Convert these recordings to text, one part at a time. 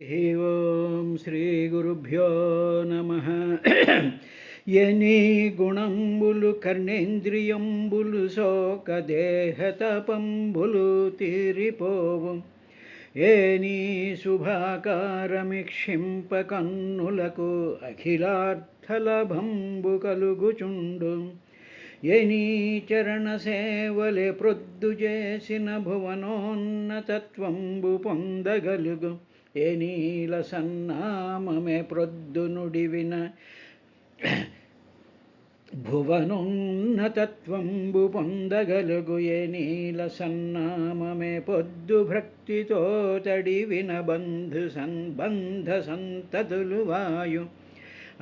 ఓం శ్రీ గురుభ్యో నమ. ఎని గుణంబులు కర్ణేంద్రియంబులు శోకదేహతపంబులు తీరిపోవు, ఏని శుభాకారమిక్షింప కన్నులకు అఖిలార్థలభంబు కలుగుచుండు. ఎనీ చరణ సేవలే ప్రొద్దు చేసిన భువనోన్నతత్వంబు పొందగలుగు. ఏనీల సన్నామమే ప్రొద్దు నుడివిన భువనోన్నతత్వంబు పొందగలుగు. ఏనీల సన్నామమే పొద్దు భక్తితో తడివిన బంధ సంతతులు వాయు.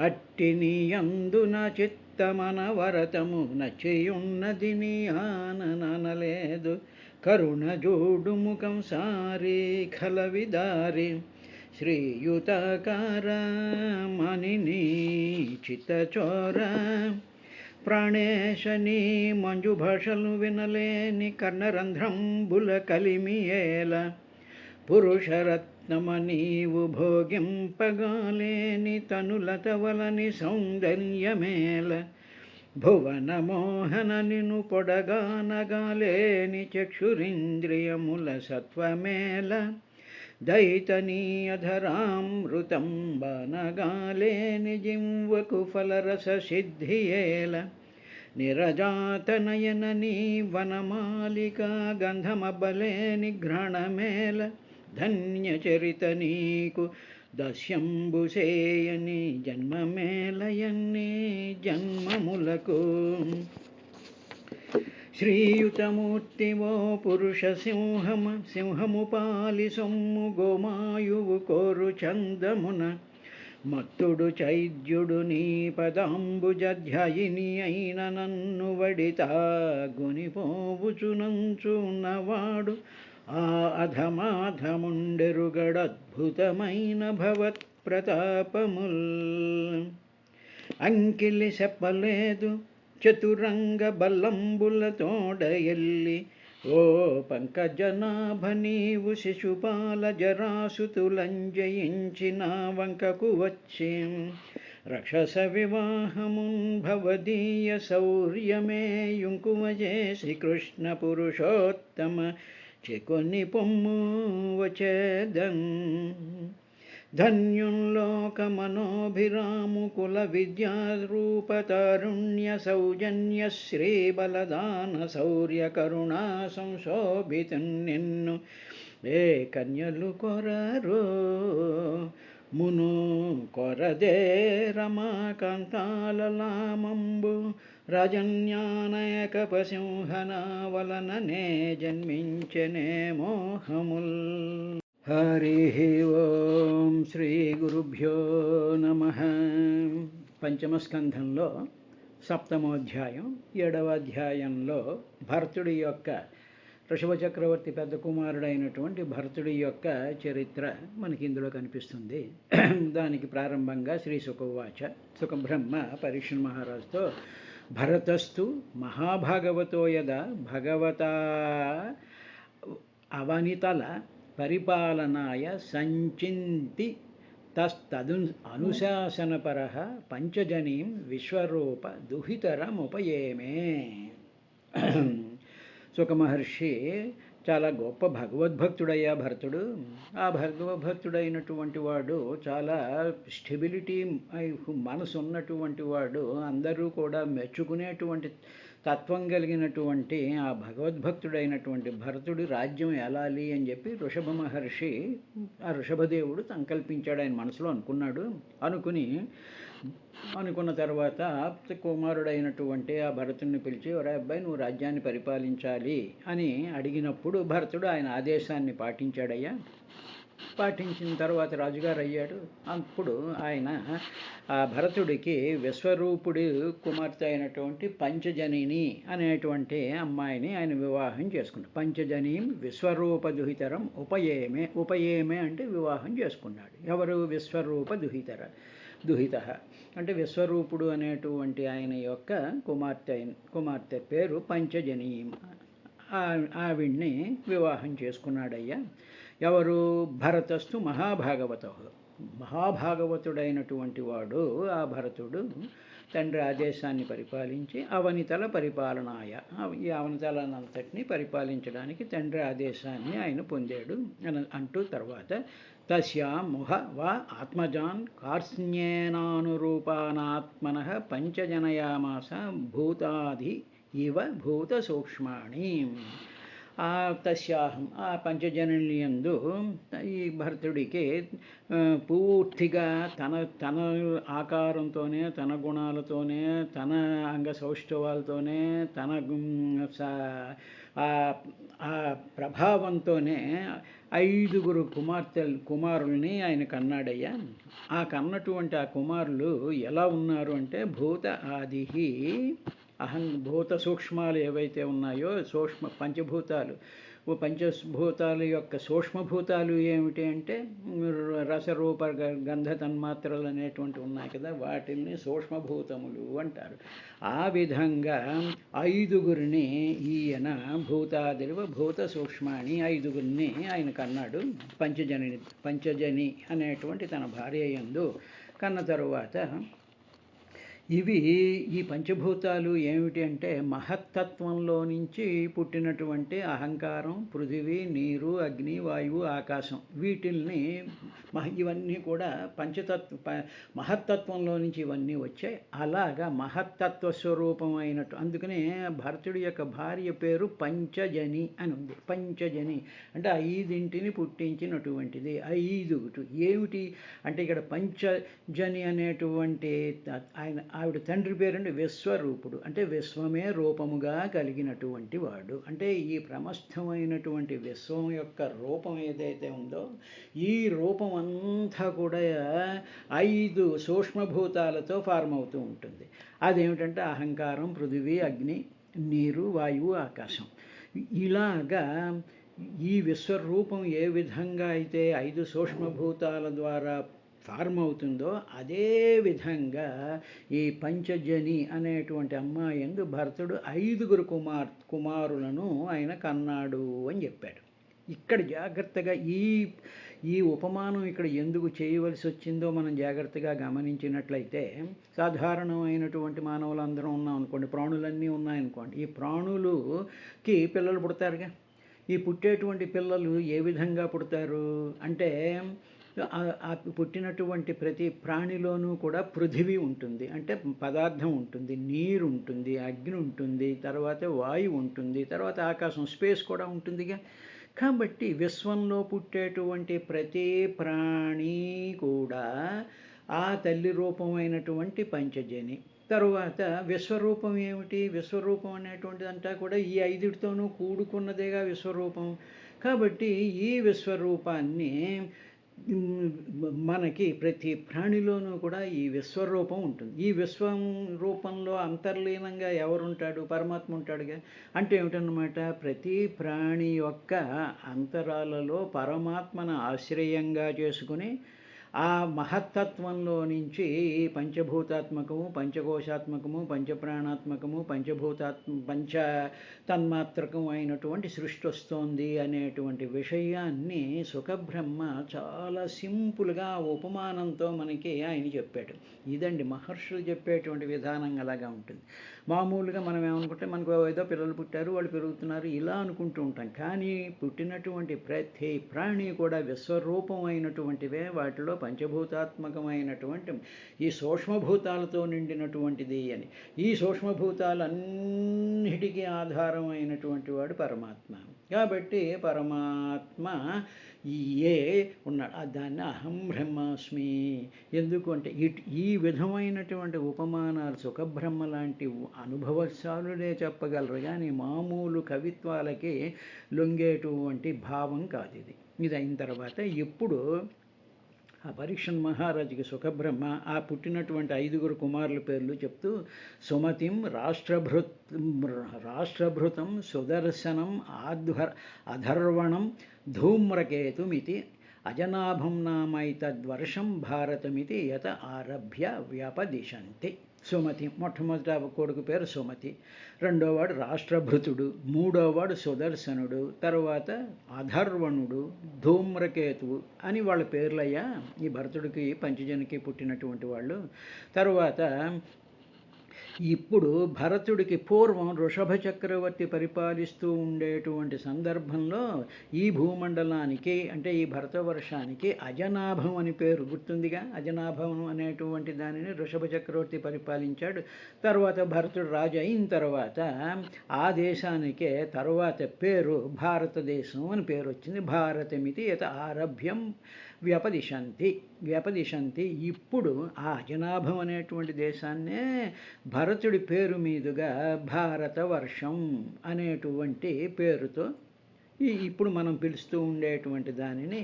అట్టిని అందున చిత్తమనవరతము నచ్చియున్నది నీ ఆననలేదు. కరుణ జోడు ముఖం సారి ఖలవిదారి శ్రీయుతకార మణిని చిత్తచోర. ప్రాణేశని మంజు భాషలు వినలేని కర్ణరంధ్రంబుల కలిమియేల. పురుషరత్నమ నీవు భోగింపగాలేని తనులతవలని సౌందర్యమేల. భువన మోహన నిను పొడగానగాలేని చక్షురింద్రియముల సత్వమేల. దైతనీయధరామృతం బానగాలేని జింవకు ఫలరస సిద్ధియేల. నిరజాతనయన నీ వనమాలిక గంధమబ్బలేని ఘ్రాణమేల. ధన్యచరిత నీకు దస్యంబుసేయని జన్మమేలయన్ని జన్మములకు. శ్రీయుతమూర్తివో పురుష సింహము పాలి సొమ్ము గోమాయువు కోరు చందమున. మత్తుడు చైద్యుడు నీ పదాంబుజధ్యాయిని అయిన నన్ను వడితా గునిపోవుచునంచున్నవాడు. ఆ అధమాధముండెరుగడద్భుతమైన భవత్ ప్రతాపముల్. అంకిలి చెప్పలేదు చతురంగ బల్లంబుల తోడ ఎల్లి. ఓ పంకజనాభ నీవు శిశుపాల జరాసుతులంజయించిన వంకకు వచ్చి. రక్షస వివాహమున్ భవదీయ శౌర్యమే యుంకువ చేసి కృష్ణ పురుషోత్తమ చెకొని పొమ్ము వచ్చేదన్. ధన్యుల్లోక మనోభిరాము కుల విద్యారూపతారుణ్య సౌజన్య శ్రీబలదాన శౌర్య కరుణా సంశోభితున్ నిన్ను. ఏ కన్యలు కొరరో మును కొరదే రమాకాంతాలలామంబు. రాజన్యానయకపసింహన వలననే జన్మించనే మోహముల్. హరి ఓం శ్రీ గురుభ్యో నమ. పంచమస్కంధంలో సప్తమోధ్యాయం 7వ అధ్యాయంలో భరతుడి యొక్క ఋషభ చక్రవర్తి పెద్ద కుమారుడైనటువంటి భరతుడి యొక్క చరిత్ర మనకి ఇందులో కనిపిస్తుంది. దానికి ప్రారంభంగా శ్రీ సుఖవాచ. సుఖబ్రహ్మ పరీక్ష మహారాజుతో భరతస్తు మహాభాగవతో యదా భగవతా అవనితల పరిపాలనాయ సంచింతి తస్తదు అనుశాసనపరః పంచజనీం విశ్వరూప దుహితరముపయేమే. సుఖమహర్షి చాలా గొప్ప భగవద్భక్తుడయ్యా భరతుడు. ఆ భగవద్భక్తుడైనటువంటి వాడు చాలా స్టెబిలిటీ మనసు ఉన్నటువంటి వాడు. అందరూ కూడా మెచ్చుకునేటువంటి తత్వం కలిగినటువంటి ఆ భగవద్భక్తుడైనటువంటి భరతుడి రాజ్యం ఏలాలి అని చెప్పి ఋషభ మహర్షి, ఆ ఋషభదేవుడు సంకల్పించాడు. ఆయన మనసులో అనుకున్న తర్వాత కుమారుడైనటువంటి ఆ భరతుడిని పిలిచి, ఒరే అబ్బాయి నువ్వు రాజ్యాన్ని పరిపాలించాలి అని అడిగినప్పుడు భరతుడు ఆయన ఆదేశాన్ని పాటించాడయ్యా. పాటించిన తర్వాత రాజుగారు అయ్యాడు. అప్పుడు ఆయన ఆ భరతుడికి విశ్వరూపుడి కుమార్తె అయినటువంటి పంచజనిని అనేటువంటి అమ్మాయిని ఆయన వివాహం చేసుకున్నాడు. పంచజనీం విశ్వరూప దుహితరం ఉపయేమే అంటే వివాహం చేసుకున్నాడు. ఎవరు? విశ్వరూప దుహిత అంటే విశ్వరూపుడు అనేటువంటి ఆయన యొక్క కుమార్తె పేరు పంచజనీం. ఆవిడ్ని వివాహం చేసుకున్నాడయ్యా. ఎవరు? భరతస్థు మహాభాగవత. మహాభాగవతుడైనటువంటి వాడు ఆ భరతుడు తండ్రి ఆదేశాన్ని పరిపాలించి అవనితల పరిపాలనాయ, ఈ అవనితలనంతటిని పరిపాలించడానికి తండ్రి ఆదేశాన్ని ఆయన పొందాడు అంటూ తర్వాత తస్యాముహ వా ఆత్మజాన్ కార్ష్ణ్యేనానురూపానాత్మనః పంచజనయామాస భూతాది ఇవ భూత సూక్ష్మాణి. ఆ తస్యాహం ఆ పంచజనులందు ఈ భరతుడికి పూర్తిగా తన ఆకారంతోనే, తన గుణాలతోనే, తన అంగ సౌష్ఠవాలతోనే, తన ఆ ప్రభావంతోనే 5 కుమారుల్ని ఆయన కన్నాడయ్యా. ఆ కన్నటువంటి ఆ కుమారులు ఎలా ఉన్నారు అంటే భూత ఆదిహి భూత సూక్ష్మాలు ఏవైతే ఉన్నాయో పంచభూతాల యొక్క సూక్ష్మభూతాలు ఏమిటి అంటే రసరూప గంధ తన్మాత్రలు అనేటువంటి ఉన్నాయి కదా, వాటిల్ని సూక్ష్మభూతములు అంటారు. ఆ విధంగా 5 ఈయన భూతాదివ భూత సూక్ష్మాణి 5 ఆయన కన్నాడు. పంచజని అనేటువంటి తన భార్య యందు కన్న తరువాత ఈ పంచభూతాలు ఏమిటి అంటే మహత్తత్వంలో నుంచి పుట్టినటువంటి అహంకారం, పృథివీ, నీరు, అగ్ని, వాయువు, ఆకాశం, వీటిల్ని ఇవన్నీ కూడా మహత్తత్వంలో నుంచి ఇవన్నీ వచ్చాయి. అలాగా మహత్తత్వ స్వరూపం అయినట్టు, అందుకనే భరతుడి యొక్క భార్య పేరు పంచజని అని ఉంది. పంచజని అంటే 5 పుట్టించినటువంటిది. 5 ఏమిటి అంటే ఇక్కడ పంచజని అనేటువంటి ఆవిడ తండ్రి పేరండి విశ్వరూపుడు, అంటే విశ్వమే రూపముగా కలిగినటువంటి వాడు. అంటే ఈ ప్రమస్థమైనటువంటి విశ్వం యొక్క రూపం ఏదైతే ఉందో ఈ రూపం అంతా కూడా 5 సూక్ష్మభూతాలతో ఫార్మ్ అవుతూ ఉంటుంది. అదేమిటంటే అహంకారం, పృథివీ, అగ్ని, నీరు, వాయువు, ఆకాశం. ఇలాగా ఈ విశ్వరూపం ఏ విధంగా అయితే 5 సూక్ష్మభూతాల ద్వారా ఫార్మ్ అవుతుందో అదే విధంగా ఈ పంచజని అనేటువంటి అమ్మాయి యందు భరతుడు 5 కుమారులను ఆయన కన్నాడు అని చెప్పాడు. ఇక్కడ జాగ్రత్తగా ఈ ఉపమానం ఇక్కడ ఎందుకు చేయవలసి వచ్చిందో మనం జాగ్రత్తగా గమనించినట్లయితే, సాధారణమైనటువంటి మానవులందరం ఉన్నాం అనుకోండి, ప్రాణులన్నీ ఉన్నాయనుకోండి, ఈ ప్రాణులకి పిల్లలు పుడతారుగా. ఈ పుట్టేటువంటి పిల్లలు ఏ విధంగా పుడతారు అంటే పుట్టినటువంటి ప్రతి ప్రాణిలోనూ కూడా పృథివీ ఉంటుంది, అంటే పదార్థం ఉంటుంది, నీరు ఉంటుంది, అగ్ని ఉంటుంది, తర్వాత వాయువు ఉంటుంది, తర్వాత ఆకాశం, స్పేస్ కూడా ఉంటుందిగా. కాబట్టి విశ్వంలో పుట్టేటువంటి ప్రతి ప్రాణి కూడా ఆ తల్లి రూపమైనటువంటి పంచజని. తరువాత విశ్వరూపం ఏమిటి? విశ్వరూపం అనేటువంటిది అంతా కూడా ఈ 5తోనూ కూడుకున్నదేగా విశ్వరూపం. కాబట్టి ఈ విశ్వరూపాన్ని మనకి ప్రతి ప్రాణిలోనూ కూడా ఈ విశ్వరూపం ఉంటుంది. ఈ విశ్వం రూపంలో అంతర్లీనంగా ఎవరుంటాడు? పరమాత్మ ఉంటాడుగా. అంటే ఏమిటన్నమాట, ప్రతి ప్రాణి యొక్క అంతరాలలో పరమాత్మను ఆశ్రయంగా చేసుకుని ఆ మహత్తత్వంలో నుంచి పంచభూతాత్మకము, పంచకోశాత్మకము, పంచప్రాణాత్మకము, పంచ తన్మాత్రకం అయినటువంటి సృష్టి వస్తోంది అనేటువంటి విషయాన్ని సుఖబ్రహ్మ చాలా సింపుల్గా ఉపమానంతో మనకి ఆయన చెప్పాడు. ఇదండి మహర్షులు చెప్పేటువంటి విధానం అలాగా ఉంటుంది. మామూలుగా మనం ఏమనుకుంటే మనకు ఏదో పిల్లలు పుట్టారు, వాళ్ళు పెరుగుతున్నారు ఇలా అనుకుంటూ ఉంటాం. కానీ పుట్టినటువంటి ప్రతి ప్రాణి కూడా విశ్వరూపం అయినటువంటివే. వాటిలో పంచభూతాత్మకమైనటువంటి ఈ సూక్ష్మభూతాలతో నిండినటువంటిది అని. ఈ సూక్ష్మభూతాలన్నిటికీ ఆధారం అయినటువంటి వాడు పరమాత్మ. కాబట్టి పరమాత్మ ఏ ఉన్నాడు, దాన్ని అహం బ్రహ్మాస్మి. ఎందుకు అంటే ఈ విధమైనటువంటి ఉపమానాలు సుఖబ్రహ్మ లాంటి అనుభవశాలులే చెప్పగలరు, కానీ మామూలు కవిత్వాలకి లొంగేటువంటి భావం కాదు ఇది. ఇది అయిన తర్వాత ఇప్పుడు ఆ పరీక్షన్ మహారాజుకి సుఖబ్రహ్మ ఆ పుట్టినటువంటి 5 కుమారుల పేర్లు చెప్తూ సుమతిం రాష్ట్రభృతం సుదర్శనం అధర్వణం ధూమ్రకేతుమితి అజనాభం నామైతద్వర్షం భారతమితి యత ఆరభ్య వ్యపదిశంతి. సుమతి. మొట్టమొదట కొడుకు పేరు సుమతి, రెండోవాడు రాష్ట్రభృతుడు, మూడోవాడు సుదర్శనుడు, తర్వాత అధర్వణుడు, ధూమ్రకేతువు అని వాళ్ళ పేర్లయ్యా ఈ భరతుడికి పంచజనికి పుట్టినటువంటి వాళ్ళు. తరువాత ఇప్పుడు భరతుడికి పూర్వం వృషభ చక్రవర్తి పరిపాలిస్తూ ఉండేటువంటి సందర్భంలో ఈ భూమండలానికి అంటే ఈ భరతవర్షానికి అజనాభం అని పేరు గుర్తుందిగా. అజనాభం అనేటువంటి దానిని వృషభ చక్రవర్తి పరిపాలించాడు. తర్వాత భరతుడు రాజు అయిన తర్వాత ఆ దేశానికే తర్వాత పేరు భారతదేశం అని పేరు వచ్చింది. భారతమితి యత ఆరభ్యం వ్యపదిశంతి. ఇప్పుడు ఆ అజనాభం అనేటువంటి దేశాన్నే భరతుడి పేరు మీదుగా భారతవర్షం అనేటువంటి పేరుతో ఇప్పుడు మనం పిలుస్తూ ఉండేటువంటి దానిని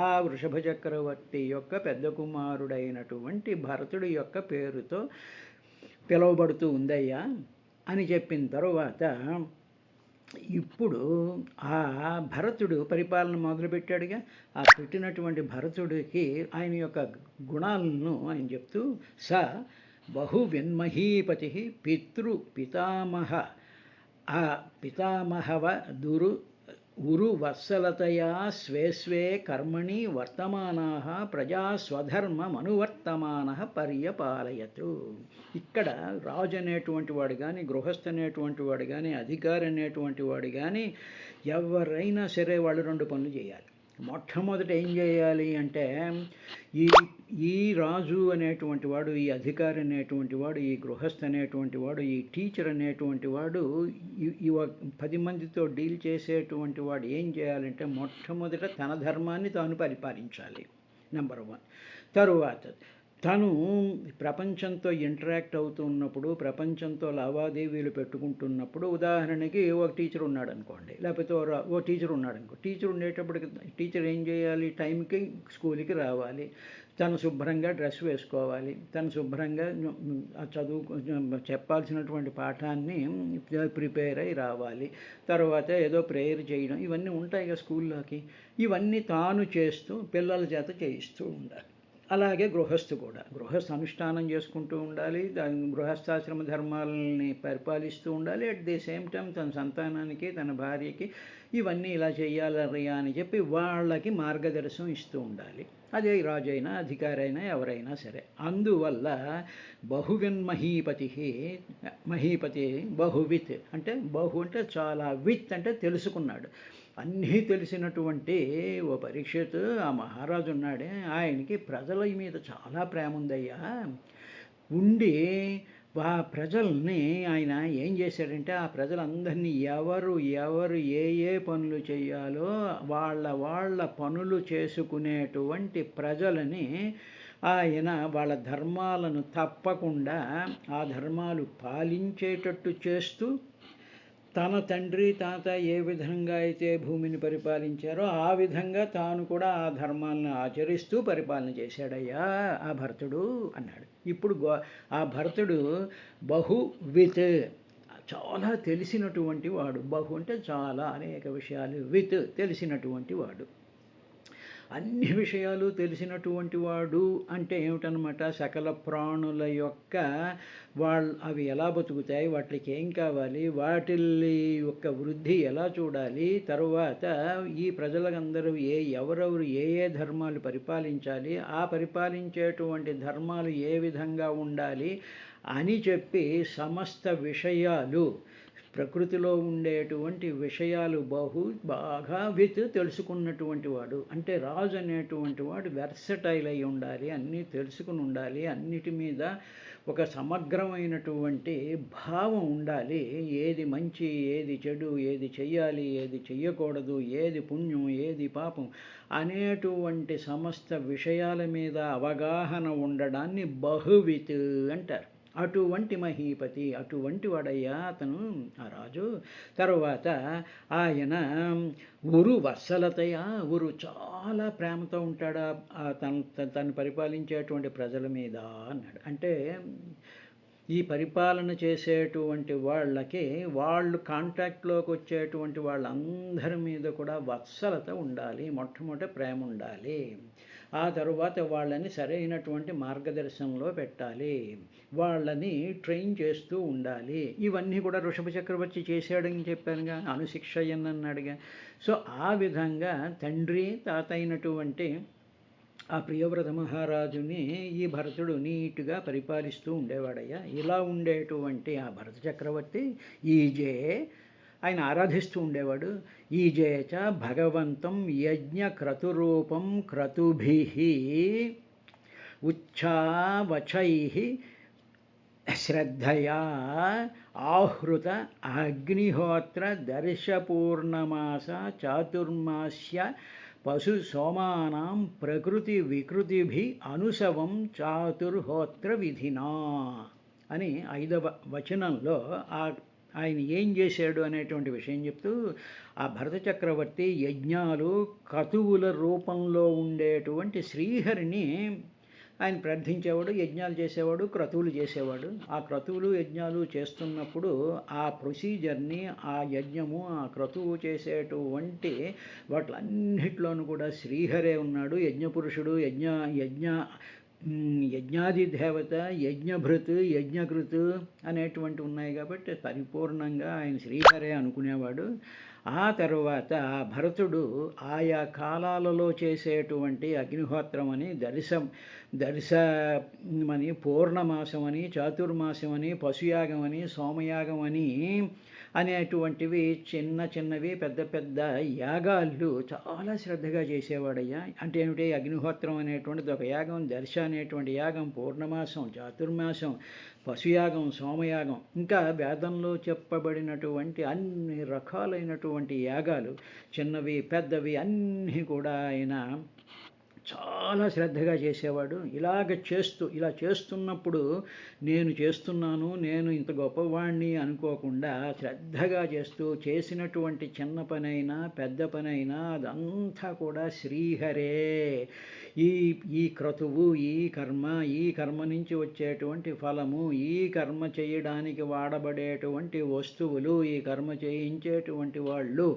ఆ వృషభ చక్రవర్తి యొక్క పెద్ద కుమారుడైనటువంటి భరతుడి యొక్క పేరుతో పిలువబడుతూ ఉందయ్యా అని చెప్పిన తరువాత ఇప్పుడు ఆ భరతుడు పరిపాలన మొదలుపెట్టాడుగా. ఆ పెట్టినటువంటి భరతుడికి ఆయన యొక్క గుణాలను ఆయన చెప్తూ బహువిన్మహీపతి పితామహ ఆ పితామహవ ఉరువత్సలతయా స్వే కర్మణి వర్తమానాః ప్రజా స్వధర్మమనువర్తమానః పర్యపాలయతు. ఇక్కడ రాజు అనేటువంటి వాడు కానీ, గృహస్థ అనేటువంటి వాడు కానీ, అధికారి అనేటువంటి వాడు కానీ ఎవరైనా సరే వాళ్ళు రెండు పనులు చేయాలి. మొట్టమొదట ఏం చేయాలి అంటే ఈ రాజు అనేటువంటి వాడు, ఈ అధికారి అనేటువంటి వాడు, ఈ గృహస్థ అనేటువంటి వాడు, ఈ టీచర్ అనేటువంటి వాడు, ఈ 10 మందితో డీల్ చేసేటువంటి వాడు ఏం చేయాలంటే మొట్టమొదట తన ధర్మాన్ని తాను పరిపాలించాలి, నెంబర్ 1. తరువాత తను ప్రపంచంతో ఇంటరాక్ట్ అవుతున్నప్పుడు, ప్రపంచంతో లావాదేవీలు పెట్టుకుంటున్నప్పుడు, ఉదాహరణకి ఒక టీచర్ ఉన్నాడు అనుకోండి, లేకపోతే ఓ టీచర్ ఉన్నాడు అనుకో. టీచర్ ఉండేటప్పటికి టీచర్ ఏం చేయాలి? టైంకి స్కూల్కి రావాలి, తను శుభ్రంగా డ్రెస్ వేసుకోవాలి, తను శుభ్రంగా చదువు చెప్పాల్సినటువంటి పాఠాన్ని ప్రిపేర్ అయి రావాలి, తర్వాత ఏదో ప్రేయర్ చేయడం, ఇవన్నీ ఉంటాయి కదా స్కూల్లోకి. ఇవన్నీ తాను చేస్తూ పిల్లల చేత చేయిస్తూ ఉండాలి. అలాగే గృహస్థు కూడా గృహస్థ అనుష్ఠానం చేసుకుంటూ ఉండాలి, దాని గృహస్థాశ్రమ ధర్మాలని పరిపాలిస్తూ ఉండాలి. అట్ ది సేమ్ టైం తన సంతానానికి, తన భార్యకి ఇవన్నీ ఇలా చేయాలయ్యా అని చెప్పి వాళ్ళకి మార్గదర్శనం ఇస్తూ ఉండాలి. అదే రాజు అయినా అధికారి అయినా ఎవరైనా సరే. అందువల్ల మహీపతి బహువిత్ అంటే బహు అంటే చాలా, విత్ అంటే తెలుసుకున్నాడు. అన్నీ తెలిసినటువంటి ఓ పరీక్షిత్ ఆ మహారాజు ఉన్నాడే, ఆయనకి ప్రజల మీద చాలా ప్రేమ ఉందయ్యా. ఉండి ఆ ప్రజల్ని ఆయన ఏం చేశాడంటే ఆ ప్రజలందరినీ ఎవరు ఏ పనులు చేయాలో వాళ్ళ పనులు చేసుకునేటువంటి ప్రజలని ఆయన వాళ్ళ ధర్మాలను తప్పకుండా ఆ ధర్మాలు పాలించేటట్టు చేస్తూ, తన తండ్రి తాత ఏ విధంగా అయితే భూమిని పరిపాలించారో ఆ విధంగా తాను కూడా ఆ ధర్మాలను ఆచరిస్తూ పరిపాలన చేశాడయ్యా ఆ భరతుడు అన్నాడు. ఇప్పుడు ఆ భరతుడు బహువిత్ చాలా తెలిసినటువంటి వాడు. బహు అంటే చాలా, అనేక విషయాలు, విత్ తెలిసినటువంటి వాడు, అన్ని విషయాలు తెలిసినటువంటి వాడు అంటే ఏమిటనమాట? సకల ప్రాణుల యొక్క అవి ఎలా బతుకుతాయి, వాటికి ఏం కావాలి, వాటి యొక్క వృద్ధి ఎలా చూడాలి, తరువాత ఈ ప్రజలందరూ ఎవరెవరు ఏ ధర్మాలు పరిపాలించాలి, ఆ పరిపాలించేటువంటి ధర్మాలు ఏ విధంగా ఉండాలి అని చెప్పి సమస్త విషయాలు, ప్రకృతిలో ఉండేటువంటి విషయాలు బాగా తెలుసుకున్నటువంటి వాడు. అంటే రాజు అనేటువంటి వాడు వెర్సటైల్ అయి ఉండాలి, అన్నీ తెలుసుకుని ఉండాలి, అన్నిటి మీద ఒక సమగ్రమైనటువంటి భావం ఉండాలి. ఏది మంచి, ఏది చెడు, ఏది చెయ్యాలి, ఏది చెయ్యకూడదు, ఏది పుణ్యం, ఏది పాపం అనేటువంటి సమస్త విషయాల మీద అవగాహన ఉండడాన్ని బహువిత్ అంటారు. అటువంటి మహీపతి, అటువంటి వాడయ్యా అతను ఆ రాజు. తరువాత ఆయన వత్సలతయా, చాలా ప్రేమతో ఉంటాడు తను పరిపాలించేటువంటి ప్రజల మీద అన్నాడు. అంటే ఈ పరిపాలన చేసేటువంటి వాళ్ళకి, వాళ్ళు కాంటాక్ట్లోకి వచ్చేటువంటి వాళ్ళందరి మీద కూడా వత్సలత ఉండాలి, మొట్టమొదటి ప్రేమ ఉండాలి. ఆ తరువాత వాళ్ళని సరైనటువంటి మార్గదర్శనంలో పెట్టాలి, వాళ్ళని ట్రైన్ చేస్తూ ఉండాలి. ఇవన్నీ కూడా ఋషభ చక్రవర్తి చేశాడని చెప్పానుగా, అనుశిక్షయన్నాడుగా. సో ఆ విధంగా తండ్రి తాత అయినటువంటి ఆ ప్రియవ్రత మహారాజుని ఈ భరతుడు నీట్గా పరిపాలిస్తూ ఉండేవాడయ్యా. ఇలా ఉండేటువంటి ఆ భరత చక్రవర్తి ఈజే ఆయన ఆరాధిస్తూ ఉండేవాడు. ఈజేచ భగవంతం యజ్ఞ క్రతురూపం క్రతుభి ఉచ్ఛావచై శ్రద్ధయా ఆహృత అగ్నిహోత్ర దర్శపూర్ణమాస చాతుర్మాస్య పశు సోమానాం ప్రకృతి వికృతిభి అనుసవం చాతుర్హోత్ర విధినా అని 5వ వచనంలో ఆయన ఏం చేశాడు అనేటువంటి విషయం చెప్తూ, ఆ భరత చక్రవర్తి యజ్ఞాలు క్రతువుల రూపంలో ఉండేటువంటి శ్రీహరిని ఆయన ప్రార్థించేవాడు, యజ్ఞాలు చేసేవాడు, క్రతువులు చేసేవాడు. ఆ క్రతువులు యజ్ఞాలు చేస్తున్నప్పుడు ఆ ప్రొసీజర్ని, ఆ యజ్ఞము, ఆ క్రతువు చేసేటువంటి వాటిలన్నిటిలోనూ కూడా శ్రీహరే ఉన్నాడు. యజ్ఞపురుషుడు, యజ్ఞాది దేవత, యజ్ఞభృత్, యజ్ఞకృత్ అనేటువంటి ఉన్నాయి కాబట్టి పరిపూర్ణంగా ఆయన శ్రీహరే అనుకునేవాడు. ఆ తర్వాత భరతుడు ఆయా కాలాలలో చేసేటువంటి అగ్నిహోత్రం అని, దర్శమని, పూర్ణమాసమని, చాతుర్మాసమని, పశుయాగం అని, సోమయాగం అని అనేటువంటివి చిన్నవి పెద్ద పెద్ద యాగాలు చాలా శ్రద్ధగా చేసేవాడయ్యా. అంటే ఏమిటి? అగ్నిహోత్రం అనేటువంటిది ఒక యాగం, దర్శ అనేటువంటి యాగం, పూర్ణమాసం, చాతుర్మాసం, పశుయాగం, సోమయాగం, ఇంకా వేదంలో చెప్పబడినటువంటి అన్ని రకాలైనటువంటి యాగాలు, చిన్నవి పెద్దవి అన్నీ కూడా ఆయన చాలా శ్రద్ధగా చేసేవాడు. ఇలా చేస్తున్నప్పుడు నేను చేస్తున్నాను, నేను ఇంత గొప్పవాణ్ణి అనుకోకుండా శ్రద్ధగా చేసినటువంటి చిన్న పనైనా పెద్ద పనైనా అదంతా కూడా శ్రీహరే. ఈ క్రతువు, ఈ కర్మ నుంచి వచ్చేటువంటి ఫలము, ఈ కర్మ చేయడానికి వాడబడేటువంటి వస్తువులు, ఈ కర్మ చేయించేటువంటి వాళ్ళు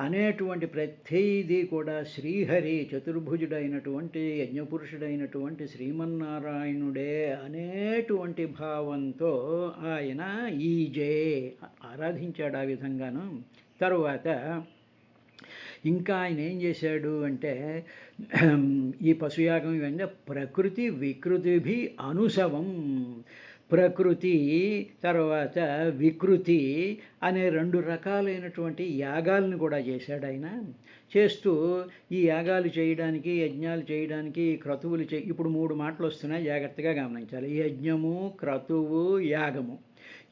అనేటువంటి ప్రతిదీ కూడా శ్రీహరి, చతుర్భుజుడైనటువంటి యజ్ఞపురుషుడైనటువంటి శ్రీమన్నారాయణుడే అనేటువంటి భావంతో ఆయన ఈజే ఆరాధించాడు ఆ విధంగాను. తరువాత ఇంకా ఆయన ఏం చేశాడు అంటే, ఈ పశుయాగం ఇవన్నీ ప్రకృతి వికృతిభి అనుసవం, ప్రకృతి తర్వాత వికృతి అనే 2 రకాలైనటువంటి యాగాలను కూడా చేశాడు ఆయన. చేస్తూ ఈ యాగాలు చేయడానికి, యజ్ఞాలు చేయడానికి, క్రతువులు ఇప్పుడు 3 మాటలు వస్తున్నాయి, జాగ్రత్తగా గమనించాలి. యజ్ఞము, క్రతువు, యాగము.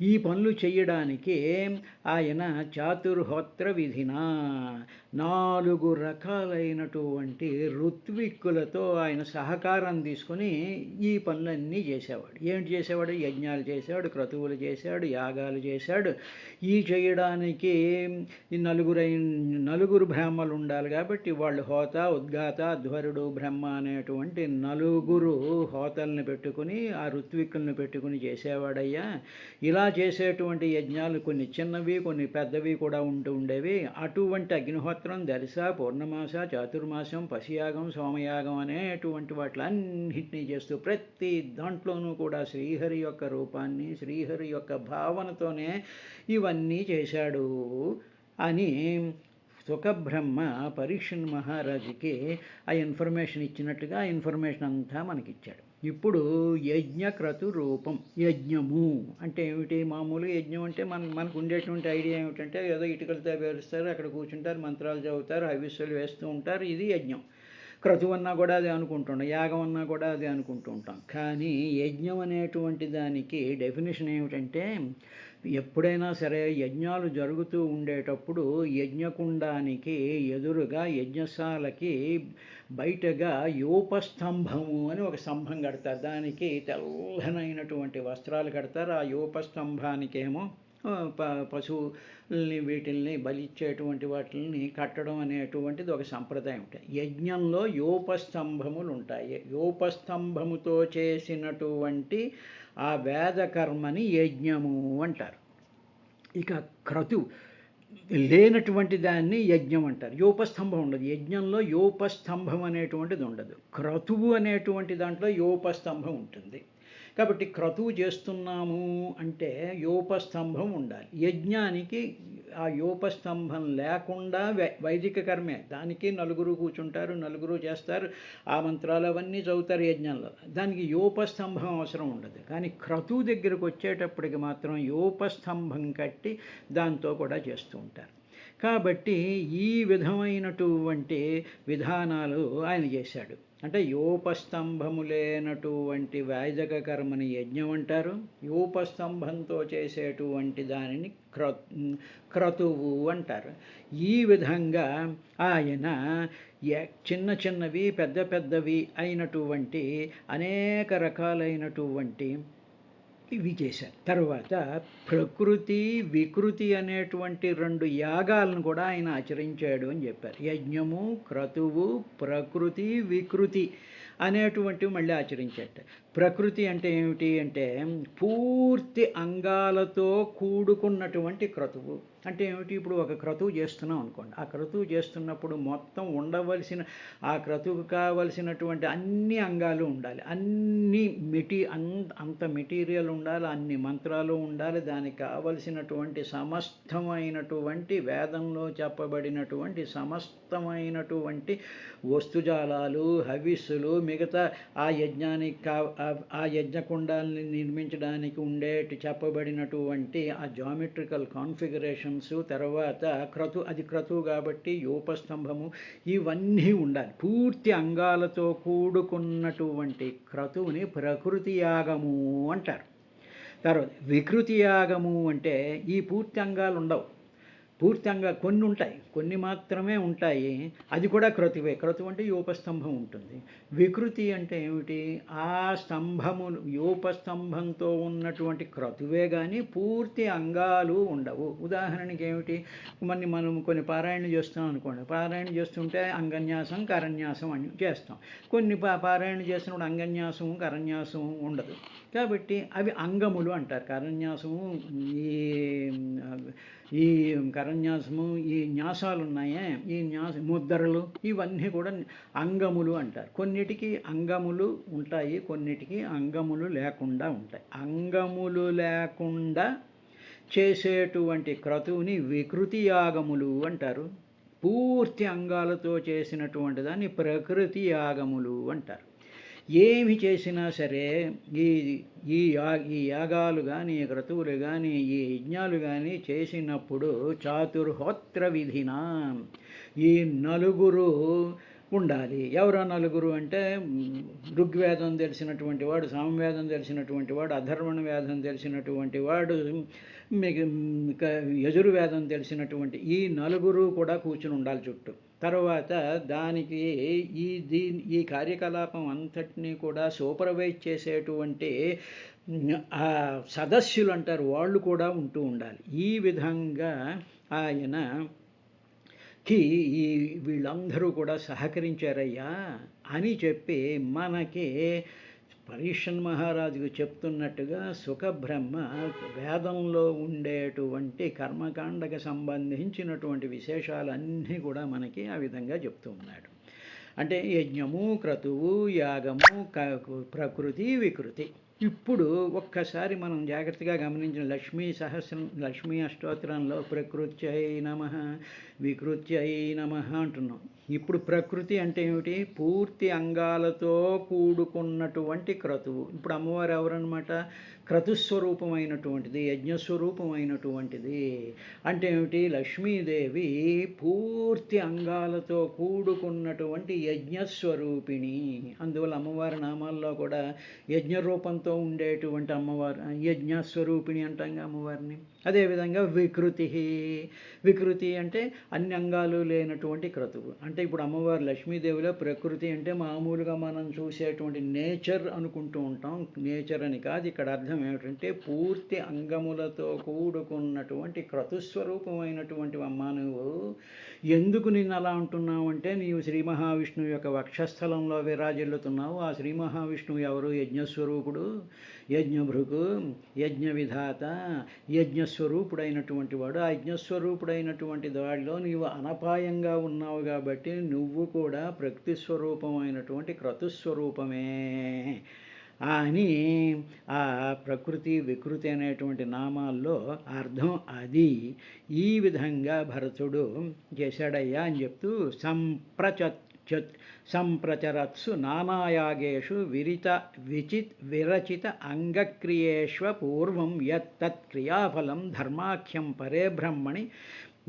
ఈ పనులు చేయడానికి ఆయన చాతుర్హోత్ర విధిన 4 రకాలైనటువంటి ఋత్విక్కులతో ఆయన సహకారం తీసుకొని ఈ పనులన్నీ చేసేవాడు. ఏంటి చేసేవాడు? యజ్ఞాలు చేశాడు, క్రతువులు చేశాడు, యాగాలు చేశాడు. ఈ చేయడానికి నలుగురు బ్రహ్మలు ఉండాలి కాబట్టి వాళ్ళు హోత, ఉద్గాత, అధ్వరుడు, బ్రహ్మ అనేటువంటి 4 హోతల్ని పెట్టుకుని, ఆ ఋత్విక్కులను పెట్టుకుని చేసేవాడయ్యా. ఇలా చేసేటువంటి యజ్ఞాలు కొన్ని చిన్నవి, కొన్ని పెద్దవి కూడా ఉండేవి. అటువంటి అగ్నిహోత్రం, దర్శ, పూర్ణమాస, చాతుర్మాసం, పశుయాగం, సోమయాగం అనేటువంటి వాటిలన్నింటినీ చేస్తూ ప్రతి దాంట్లోనూ కూడా శ్రీహరి యొక్క రూపాన్ని, శ్రీహరి యొక్క భావనతోనే ఇవన్నీ చేశాడు అని సుఖబ్రహ్మ పరీక్షణ్ మహారాజుకి ఆ ఇన్ఫర్మేషన్ ఇచ్చినట్టుగా ఆ ఇన్ఫర్మేషన్ అంతా మనకిచ్చాడు. ఇప్పుడు యజ్ఞక్రతు రూపం. యజ్ఞము అంటే ఏమిటి? మామూలు యజ్ఞం అంటే మనకు ఉండేటువంటి ఐడియా ఏమిటంటే, ఏదో ఇటుకలతో పేరుస్తారు, అక్కడ కూర్చుంటారు, మంత్రాలు చదువుతారు, హవిస్సులు వేస్తూ ఉంటారు, ఇది యజ్ఞం. క్రతువు అన్నా కూడా అదే అనుకుంటున్నాం, యాగం అన్నా కూడా అదే అనుకుంటూ ఉంటాం. కానీ యజ్ఞం అనేటువంటి దానికి డెఫినేషన్ ఏమిటంటే, ఎప్పుడైనా సరే యజ్ఞాలు జరుగుతూ ఉండేటప్పుడు యజ్ఞకుండానికి ఎదురుగా, యజ్ఞశాలకి బయటగా యోపస్తంభము అని ఒక స్తంభం కడతారు. దానికి తెల్లనైనటువంటి వస్త్రాలు కడతారు. ఆ యోపస్తంభానికేమో పశువుల్ని వీటిల్ని బలిచ్చేటువంటి వాటిని కట్టడం అనేటువంటిది ఒక సంప్రదాయం ఉంటాయి. యజ్ఞంలో యోపస్తంభములు ఉంటాయి. యోపస్తంభముతో చేసినటువంటి ఆ వేదకర్మని యజ్ఞము అంటారు. ఇక క్రతు లేనటువంటి దాన్ని యజ్ఞం అంటారు. యోపస్తంభం ఉండదు యజ్ఞంలో, యోపస్తంభం అనేటువంటిది ఉండదు. క్రతువు అనేటువంటి దాంట్లో యోపస్తంభం ఉంటుంది. కాబట్టి క్రతువు చేస్తున్నాము అంటే యోపస్తంభం ఉండాలి. యజ్ఞానికి ఆ యోపస్తంభం లేకుండా వైదిక కర్మే. దానికి నలుగురు కూర్చుంటారు, నలుగురు చేస్తారు, ఆ మంత్రాలు అవన్నీ చదువుతారు యజ్ఞంలో. దానికి యోపస్తంభం అవసరం ఉండదు. కానీ క్రతువు దగ్గరకు వచ్చేటప్పటికి మాత్రం యోపస్తంభం కట్టి దాంతో కూడా చేస్తూ ఉంటారు. కాబట్టి ఈ విధమైనటువంటి విధానాలు ఆయన చేశాడు. అంటే యోపస్తంభము లేనటువంటి వైదిక కర్మని యజ్ఞం అంటారు. యోపస్తంభంతో చేసేటువంటి దానిని క్రతువు అంటారు. ఈ విధంగా ఆయన చిన్న చిన్నవి పెద్ద పెద్దవి అయినటువంటి అనేక రకాలైనటువంటి ఇవి చేశారు. తర్వాత ప్రకృతి వికృతి అనేటువంటి 2 యాగాలను కూడా ఆయన ఆచరించాడు అని చెప్పారు. యజ్ఞము, క్రతువు, ప్రకృతి, వికృతి అనేటువంటివి మళ్ళీ ఆచరించాట. ప్రకృతి అంటే ఏమిటి అంటే పూర్తి అంగాలతో కూడుకున్నటువంటి క్రతువు. అంటే ఏమిటి? ఇప్పుడు ఒక క్రతువు చేస్తున్నాం అనుకోండి. ఆ క్రతువు చేస్తున్నప్పుడు మొత్తం ఉండవలసిన, ఆ క్రతువుకు కావలసినటువంటి అన్ని అంగాలు ఉండాలి, అన్ని అంత మెటీరియల్ ఉండాలి, అన్ని మంత్రాలు ఉండాలి, దానికి కావలసినటువంటి సమస్తమైనటువంటి వేదంలో చెప్పబడినటువంటి సమస్తమైనటువంటి వస్తుజాలాలు, హవిస్సులు, మిగతా ఆ యజ్ఞానికి ఆ యజ్ఞకుండాలని నిర్మించడానికి ఉండేటి చెప్పబడినటువంటి ఆ జామెట్రికల్ కాన్ఫిగరేషన్స్, తర్వాత అది క్రతువు కాబట్టి యోపస్తంభము, ఇవన్నీ ఉండాలి. పూర్తి అంగాలతో కూడుకున్నటువంటి క్రతువుని ప్రకృతి యాగము అంటారు. తర్వాత వికృతి యాగము అంటే ఈ పూర్తి అంగాలు ఉండవు. పూర్తిగా కొన్ని ఉంటాయి, కొన్ని మాత్రమే ఉంటాయి. అది కూడా క్రతువే. క్రతువు అంటే యోపస్తంభం ఉంటుంది. వికృతి అంటే ఏమిటి? ఆ స్తంభములు, యోపస్తంభంతో ఉన్నటువంటి క్రతువే కానీ పూర్తి అంగాలు ఉండవు. ఉదాహరణకి ఏమిటి? మనం కొన్ని పారాయణ చేస్తాం అనుకోండి. పారాయణ చేస్తుంటే అంగన్యాసం, కరన్యాసం అని చేస్తాం. కొన్ని పారాయణ చేసినప్పుడు అంగన్యాసము, కరన్యాసము ఉండదు. కాబట్టి అవి అంగములు అంటారు. కరన్యాసము, ఈ కరన్యాసము, ఈ న్యాసాలు ఉన్నాయే, ఈ ముద్రలు, ఇవన్నీ కూడా అంగములు అంటారు. కొన్నిటికి అంగములు ఉంటాయి, కొన్నిటికి అంగములు లేకుండా ఉంటాయి. అంగములు లేకుండా చేసేటువంటి క్రతువుని వికృతి యాగములు అంటారు. పూర్తి అంగాలతో చేసినటువంటి దాన్ని ప్రకృతి యాగములు అంటారు. ఏమి చేసినా సరే ఈ యాగాలు కానీ, క్రతువులు కానీ, ఈ యజ్ఞాలు కానీ చేసినప్పుడు చాతుర్హోత్ర విధిన ఈ నలుగురు ఉండాలి. ఎవరో నలుగురు అంటే ఋగ్వేదం తెలిసినటువంటి వాడు, సామవేదం తెలిసినటువంటి వాడు, అధర్వణ వేదం తెలిసినటువంటి వాడు, యజుర్వేదం తెలిసినటువంటి ఈ నలుగురు కూడా కూర్చుని ఉండాలి చుట్టూ. తర్వాత దానికి ఈ కార్యకలాపం అంతటినీ కూడా సూపర్వైజ్ చేసేటువంటి సదస్యులు అంటారు, వాళ్ళు కూడా ఉంటూ ఉండాలి. ఈ విధంగా వీళ్ళందరూ కూడా సహకరించారయ్యా అని చెప్పి మనకి పరీక్షన్ మహారాజుకు చెప్తున్నట్టుగా సుఖబ్రహ్మ వేదంలో ఉండేటువంటి కర్మకాండకు సంబంధించినటువంటి విశేషాలన్నీ కూడా మనకి ఆ విధంగా చెప్తూ ఉన్నాడు. అంటే యజ్ఞము, క్రతువు, యాగము, ప్రకృతి, వికృతి. ఇప్పుడు ఒక్కసారి మనం జాగ్రత్తగా గమనించిన లక్ష్మీ అష్టోత్తరంలో ప్రకృత్యై నమః, వికృత్యై నమః అంటున్నాం. ఇప్పుడు ప్రకృతి అంటే ఏమిటి? పూర్తి అంగాలతో కూడుకున్నటువంటి క్రతువు. ఇప్పుడు అమ్మవారు ఎవరన్నమాట? క్రతుస్వరూపమైనటువంటిది, యజ్ఞస్వరూపమైనటువంటిది. అంటే ఏమిటి? లక్ష్మీదేవి పూర్తి అంగాలతో కూడుకున్నటువంటి యజ్ఞస్వరూపిణి. అందువల్ల అమ్మవారి నామాల్లో కూడా యజ్ఞరూపంతో ఉండేటువంటి అమ్మవారు యజ్ఞస్వరూపిణి అంటాంగా అమ్మవారిని. అదేవిధంగా వికృతి అంటే అన్ని అంగాలు లేనటువంటి క్రతువు. అంటే ఇప్పుడు అమ్మవారు లక్ష్మీదేవిలో ప్రకృతి అంటే మామూలుగా మనం చూసేటువంటి నేచర్ అనుకుంటూ ఉంటాం. నేచర్ అని కాదు, ఇక్కడ అర్థం ఏమిటంటే పూర్తి అంగములతో కూడుకున్నటువంటి క్రతుస్వరూపమైనటువంటి అమ్మ నువ్వు. ఎందుకు నిన్ను అలా అంటున్నావు అంటే, నీవు శ్రీ మహావిష్ణువు యొక్క వక్షస్థలంలో విరాజిల్లుతున్నావు. ఆ శ్రీ మహావిష్ణువు ఎవరు? యజ్ఞస్వరూపుడు, యజ్ఞభృగు, యజ్ఞ విధాత, యజ్ఞస్వరూపుడైనటువంటి వాడు. ఆ యజ్ఞస్వరూపుడైనటువంటి వాడిలో నీవు అనపాయంగా ఉన్నావు కాబట్టి నువ్వు కూడా ప్రకృతి స్వరూపమైనటువంటి క్రతుస్వరూపమే అని ఆ ప్రకృతి వికృతి అనేటువంటి నామాల్లో అర్థం అది. ఈ విధంగా భరతుడు చేశాడయ్యా అని చెప్తూ సంప్రచరత్సు నానాయాగేషు విరచిత అంగక్రియేష్వ పూర్వం యత్తత్ క్రియాఫలం ధర్మాఖ్యం పరే బ్రహ్మణి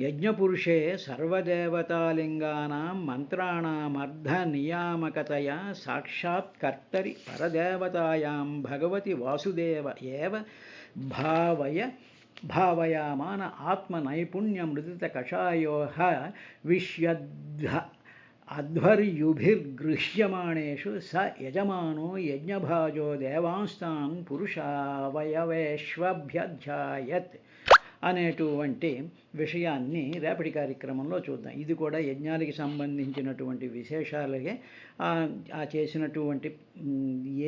యజ్ఞపురుషే సర్వదేవతాలింగానాం మంత్రాణామర్ధనియామకతయా సాక్షాత్ కర్తరి పరదేవతాయాం భగవతి వాసుదేవ ఏవ భావయామాన ఆత్మనైపుణ్యమృదిత కషాయోః అధ్వర్యుభిర్గృహ్యమాణేషు స యజమానో యజ్ఞభాజో దేవాంస్తాన్ పురుషావయవేష్వభ్యధ్యాయత్ అనేటువంటి విషయాన్ని రేపటి కార్యక్రమంలో చూద్దాం. ఇది కూడా యజ్ఞాలకి సంబంధించినటువంటి విశేషాలకే ఆ చేసినటువంటి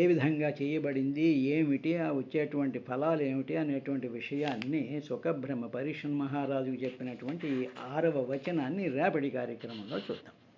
ఏ విధంగా చేయబడింది ఏమిటి, ఆ వచ్చేటువంటి ఫలాలు ఏమిటి అనేటువంటి విషయాన్ని సుఖబ్రహ్మ పరిషన్ మహారాజుకు చెప్పినటువంటి ఈ 6వ వచనాన్ని రేపటి కార్యక్రమంలో చూద్దాం.